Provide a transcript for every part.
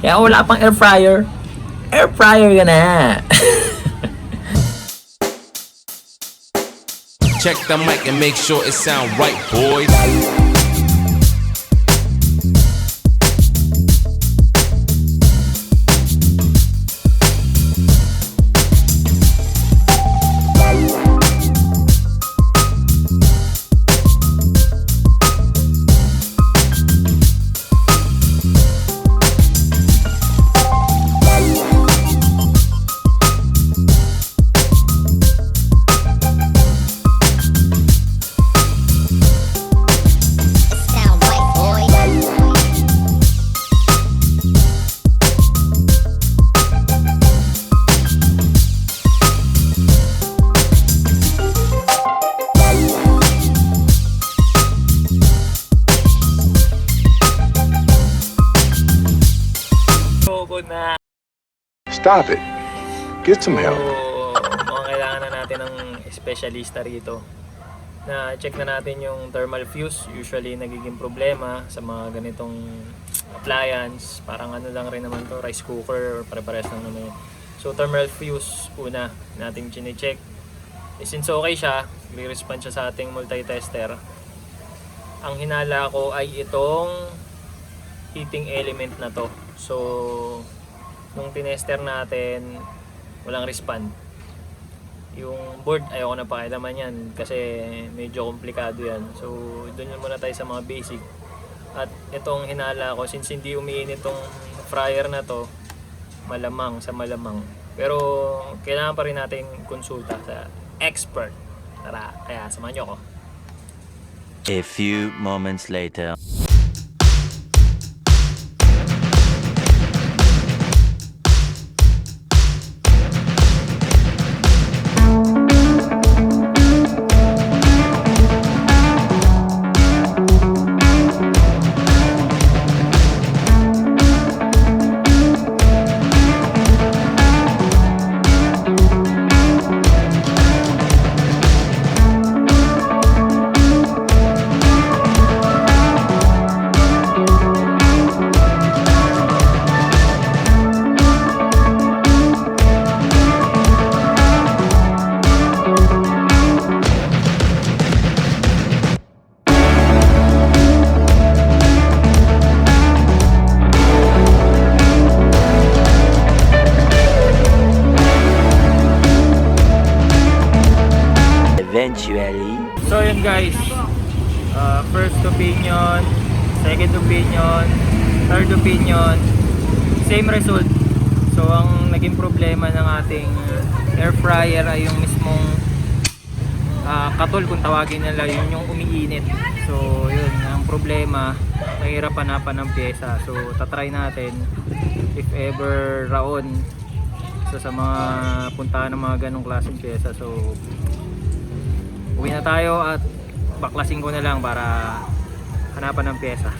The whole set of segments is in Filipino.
Kaya kung wala pang air fryer ka na. Check the mic and make sure it sound right, boys. Sound right, boy. Bobo na. Stop it. Get some help. So, mukhang kailangan na natin ng espesyalista rito. Na check na natin yung thermal fuse. Usually nagiging problema sa mga ganitong appliance. Parang ano lang rin naman to, rice cooker or pare-pares lang naman yun. So thermal fuse una nating chine-check. Since okay siya, re-respond siya sa ating multi-tester. Ang hinala ko ay itong heating element na to. So nung tinester natin, walang respond. Yung board, ayoko na pakialaman yan kasi medyo komplikado yan. So doon muna tayo sa mga basic. At itong hinala ko, since hindi umiinit itong fryer na to, malamang sa malamang. Pero kailangan pa rin natin konsulta sa expert. Tara, kaya samahan nyo ko. A few moments later. Eventually. So yun guys, first opinion, second opinion, third opinion, same result. So ang naging problema ng ating air fryer ay yung mismong katol kung tawagin nila, yun yung umiinit. So yun ang problema, mahirap hanapan ng pyesa. So tatry natin if ever raon sa mga puntahan ng mga ganong klaseng pyesa. So uwi na tayo at baklasin ko na lang para hanapan ng pyesa.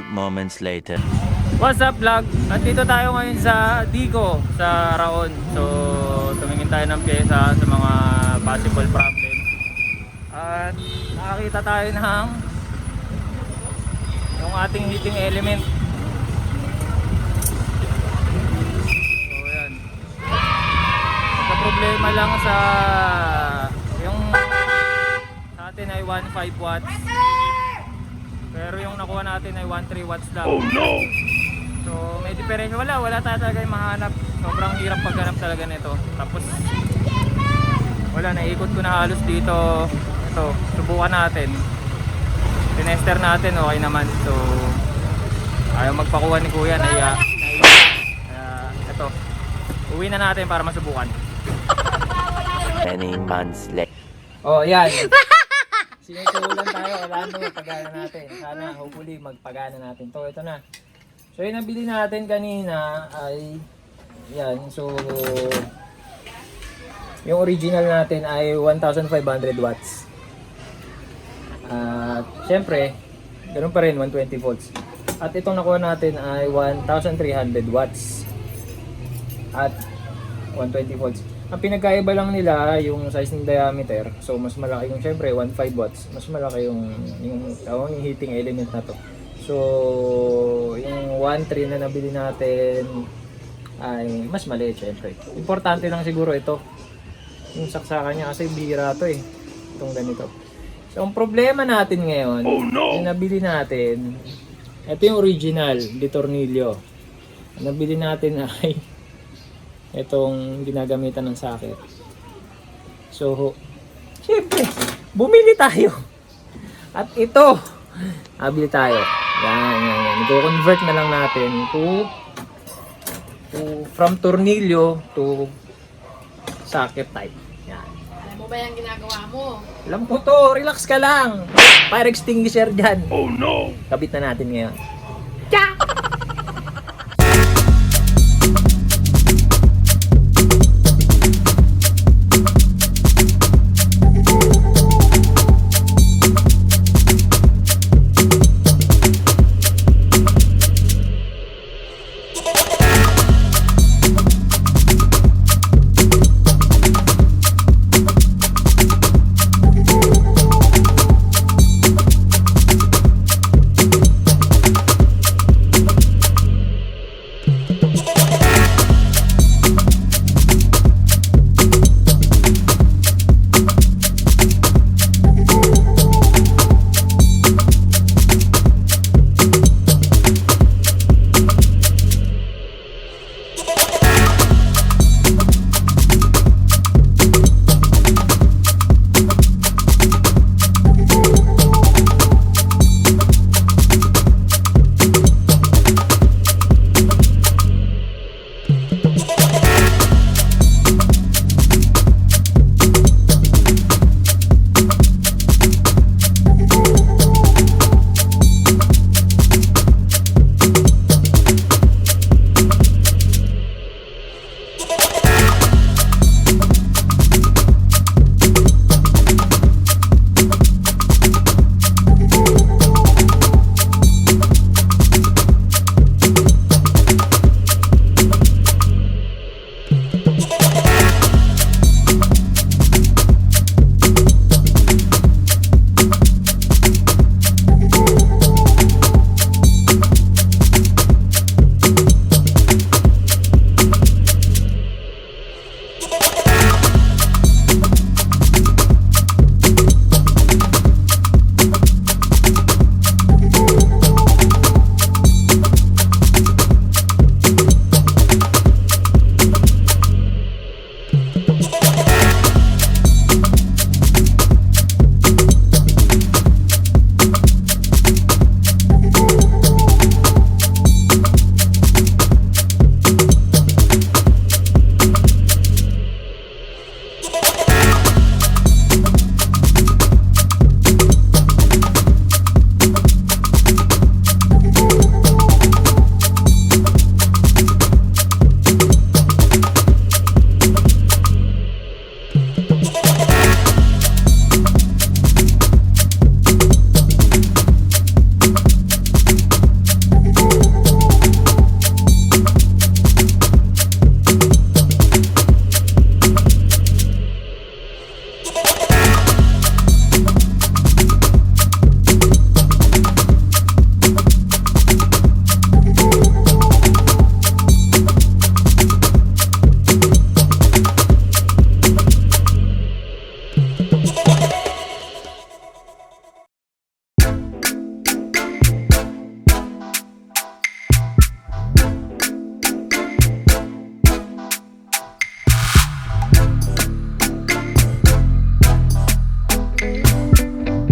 moments later. What's up vlog? At dito tayo ngayon sa Dico, sa Raon. So tumingin tayo ng pyesa sa mga possible problem. At nakakita tayo ng yung ating heating element. So yan. Problema lang sa yung sa atin ay 1.5 watts. Pero yung nakuha natin ay 1.3 watts lang. Oh no! So may diferensya. Wala tayo talaga yung mahanap. Sobrang hirap paghanap talaga nito. Tapos wala, naikot ko na halos dito. Ito, subukan natin. Tinester natin, okay naman. So ayaw magpakuha ni kuya, naiya. Ito, uwi na natin para masubukan. Many months later. Oh, yan. Sinusulan tayo. Wala mo pagana natin. Sana, hopefully, magpagana natin. Ito na. So, yung nabili natin kanina ay yan. So, yung original natin ay 1,500 watts. At, syempre, ganun pa rin, 120 volts. At itong nakuha natin ay 1,300 watts. At 120 volts. Ang pinagkaiba lang nila yung size ng diameter. So mas malaki yung syempre 1.5 watts. Mas malaki yung heating element na to. So yung 1.3 na nabili natin ay mas maliit syempre. Importante lang siguro ito. Yung saksakan niya kasi bihira to eh. Itong ganito. So ang problema natin ngayon, yung nabili natin, ito yung original, di tornilyo. Ang nabili natin ay itong ginagamitan ng socket. So, syempre, bumili tayo. At ito, nabili tayo. Yan. I-convert na lang natin to from tornilyo to socket type. Yan. Alam mo ba yung ginagawa mo? Alam ko to, relax ka lang. Fire extinguisher dyan. Oh no! Kabit na natin ngayon.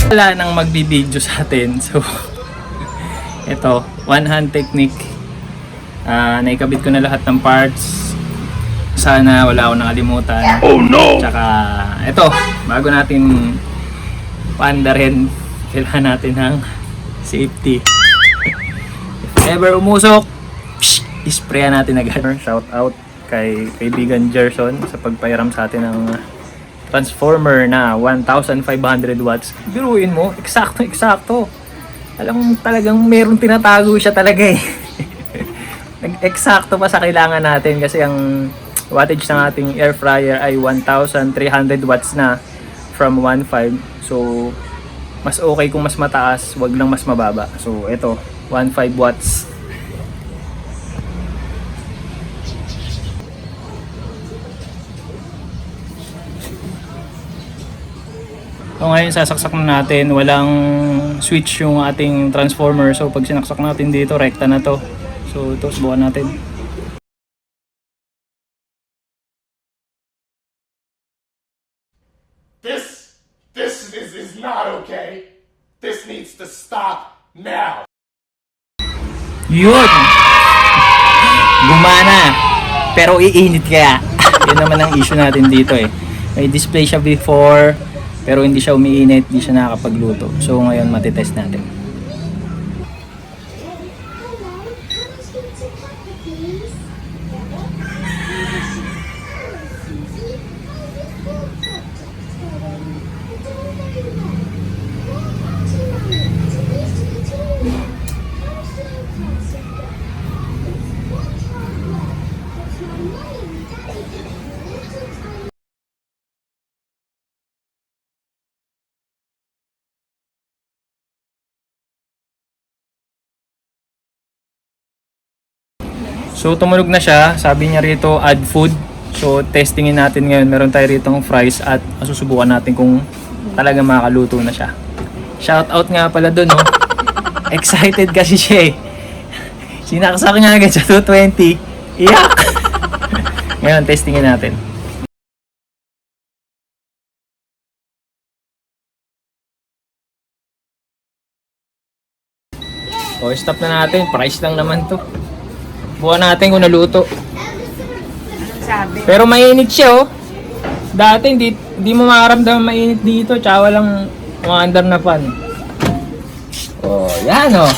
Wala nang magbibideo sa atin. So, ito, one hand technique. Naikabit ko na lahat ng parts. Sana wala akong nakalimutan. Oh no! Tsaka, ito, bago natin paandarin, kailangan natin ng safety. If ever umusok, isprayan natin agad. Shout out kay kaibigan Gerson sa pagpairam sa atin ng transformer na 1,500 watts. Biruin mo, eksakto. Alam mo talagang merong tinatago siya talaga eh. Nag-eksakto pa sa kailangan natin kasi ang wattage ng ating air fryer ay 1,300 watts na from 1.5. So, mas okay kung mas mataas, wag lang mas mababa. So, ito, 1.5 watts. So ngayon sasaksak na natin, walang switch yung ating transformer. So pag sinaksak natin dito, rekta na to. So ito, subukan natin. This is not okay. This needs to stop now. Yun! Gumana! Pero iinit kaya. Yun naman ang issue natin dito eh. May display siya before, pero hindi siya umiinit, hindi siya nakakapagluto. So ngayon matitest natin. So tumunog na siya, sabi niya rito add food. So testingin natin ngayon, meron tayo rito ng fries at masusubukan natin kung talaga makaluto na siya. Shout out nga pala dun, no? Excited kasi siya eh. Sinaksak niya agad sa 220. Iyak! Ngayon, testingin natin. O, stop na natin. Price lang naman to. Buwan natin kung naluto. Sabi. Pero mainit siya, oh. Dati hindi mo makaramdaman mainit dito. Tsaka walang umaandar na pan. Oh, yan, oh.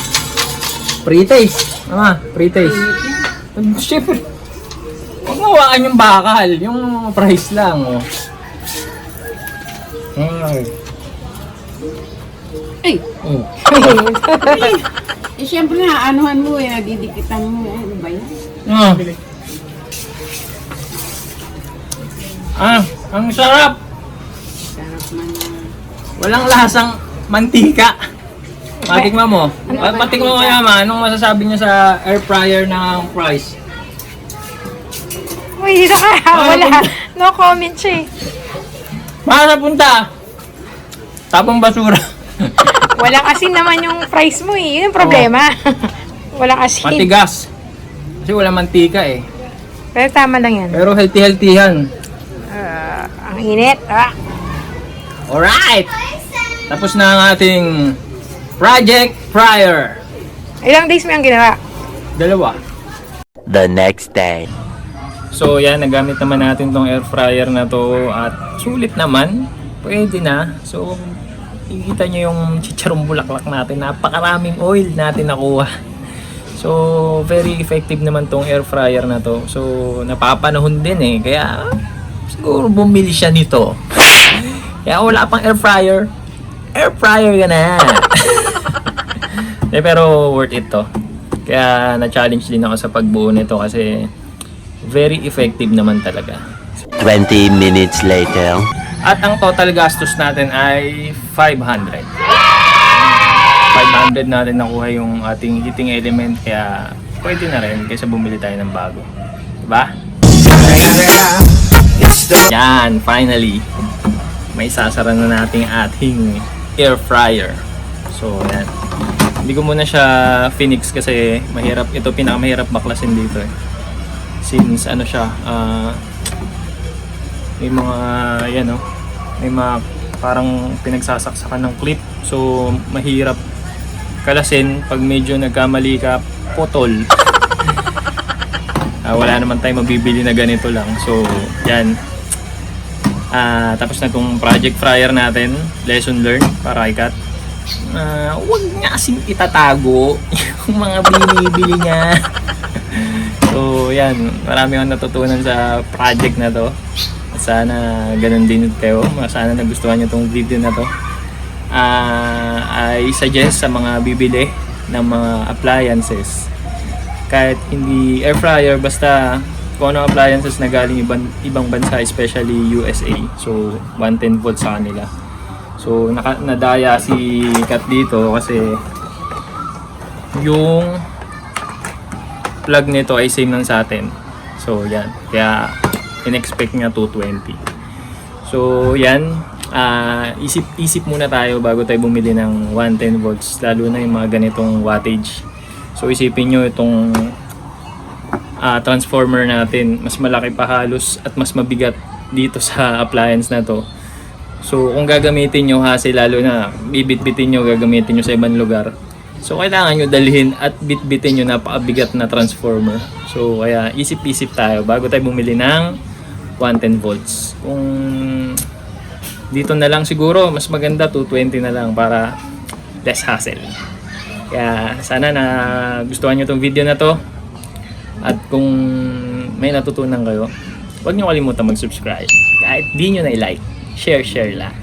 Pre-taste. Mama, pre-taste. Siyempre. Huwag mo hawakan yung bakal. Yung price lang, oh. Ay! Oh. Eh, syempre na, anuhan mo eh, nadidikitan mo. Ano ba yan? Ang sarap. Sarap man na. Walang lasang mantika. Matikman mo. Matikman mo kaya ma. Anong masasabi niya sa air fryer ng price? Uy, dito ka. Wala. No comment siya eh. Para punta. Tapong basura. Walang asin naman yung price mo eh. Yun yung problema. Walang asin. Matigas. Kasi wala mantika eh. Pero tama lang yan. Pero healthy yan. Ang init. Alright! Tapos na ang ating project fryer. Ilang days mo yung ginawa? 2. The next day. So yan, nagamit naman natin tong air fryer na to at sulit naman. Pwede na. So ikita nyo yung chicharong bulaklak natin. Napakaraming oil natin nakuha. So very effective naman tong air fryer na to. So napapanahon din eh. Kaya siguro bumili siya nito. Kaya wala pang air fryer. Air fryer ka na. Pero worth it to. Kaya na-challenge din ako sa pagbuo nito kasi very effective naman talaga. 20 minutes later. At ang total gastos natin ay 500. 500 natin nakuha yung ating heating element kaya pwede na rin kaysa bumili tayo ng bago. Diba? Yan, finally. May sasara na nating ating air fryer. So, yan. Hindi ko muna siya Phoenix kasi mahirap. Ito pinakamahirap baklasin dito eh. Since ano siya, may mga yan oh, may mga parang pinagsasaksakan ng clip. So mahirap kalasin pag medyo nagkamali ka, potol. Wala naman tayong mabibili na ganito lang. So yan. Tapos na itong project fryer natin, lesson learned para kay Kat. Huwag nga kasing itatago yung mga binibili niya. So yan, marami akong natutunan sa project na to. At sana ganun din kayo. Sana nagustuhan nyo itong video na to. I suggest sa mga bibili ng mga appliances, kahit hindi air fryer, basta kung ano appliances na galing ibang bansa, especially USA. So 110 volts sa kanila. So nadaya si Kat dito kasi yung plug nito ay same lang sa atin. So yan, kaya in-expect niya 220. So yan, isip muna tayo bago tayo bumili ng 110 volts, lalo na yung mga ganitong wattage. So isipin nyo itong transformer natin, mas malaki pa halos at mas mabigat dito sa appliance na to. So kung gagamitin nyo hassle, lalo na bibit-bitin nyo, gagamitin nyo sa ibang lugar, so kailangan nyo dalhin at bit-bitin nyo napakabigat na transformer. So kaya isip-isip tayo bago tayo bumili ng 110 volts. Kung dito na lang siguro, mas maganda 220 na lang para less hassle. Kaya sana na gustuhan nyo itong video na to. At kung may natutunan kayo, huwag nyo kalimutan mag-subscribe. Kahit di nyo na i-like, share lang.